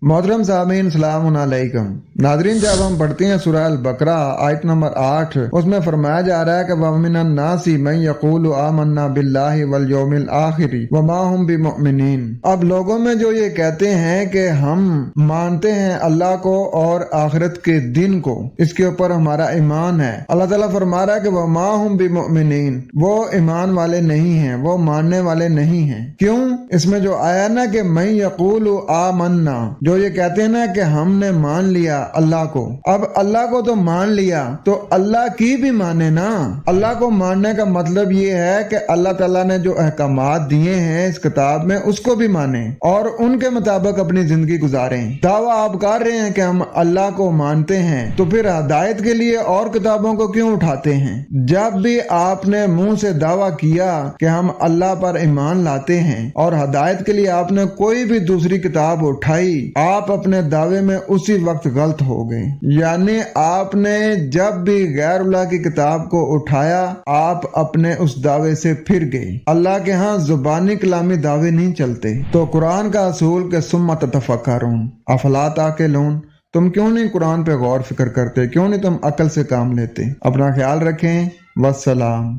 मोहतरम सामीन सलाम अलैकुम। नादरीन, जब हम पढ़ते हैं सूरह अल बकरा आयत नंबर 8, उसमें फरमाया जा रहा है कि वमिनन नासी मन यक़ूलु आमन्ना बिल्लाहि वल यौमिल आखिर वमा हुम बिमुमिनीन। अब लोगों में जो ये कहते हैं कि हम मानते हैं अल्लाह को और आखिरत के दिन को, इसके ऊपर हमारा ईमान है। अल्लाह ताला फरमा रहा है कि वमा हुम बिमुमिनीन, वो ईमान वाले नहीं हैं, वो मानने वाले नहीं हैं। क्यों? इसमें जो आया ना कि मन यक़ूलु आमन्ना, जो ये कहते हैं ना कि हमने मान लिया अल्लाह को। अब अल्लाह को तो मान लिया, तो अल्लाह की भी माने ना। अल्लाह को मानने का मतलब ये है कि अल्लाह ताला ने जो अहकामात दिए हैं इस किताब में, उसको भी माने और उनके मुताबिक अपनी जिंदगी गुजारें। दावा आप कर रहे हैं कि हम अल्लाह को मानते हैं, तो फिर हिदायत के लिए और किताबों को क्यों उठाते हैं? जब भी आपने मुंह से दावा किया कि हम अल्लाह पर ईमान लाते हैं और हिदायत के लिए आपने कोई भी दूसरी किताब उठाई, आप अपने दावे में उसी वक्त गलत हो गए। यानी आपने जब भी गैरुल्लाह की किताब को उठाया, आप अपने उस दावे से फिर गए। अल्लाह के यहाँ जुबानी कलामी दावे नहीं चलते। तो कुरान का असूल के सुम्मा ततफक्करून अफला ताक़िलून, तुम क्यों नहीं कुरान पे गौर फिक्र करते? क्यों नहीं तुम अकल से काम लेते? अपना ख्याल रखें। वस्सलाम।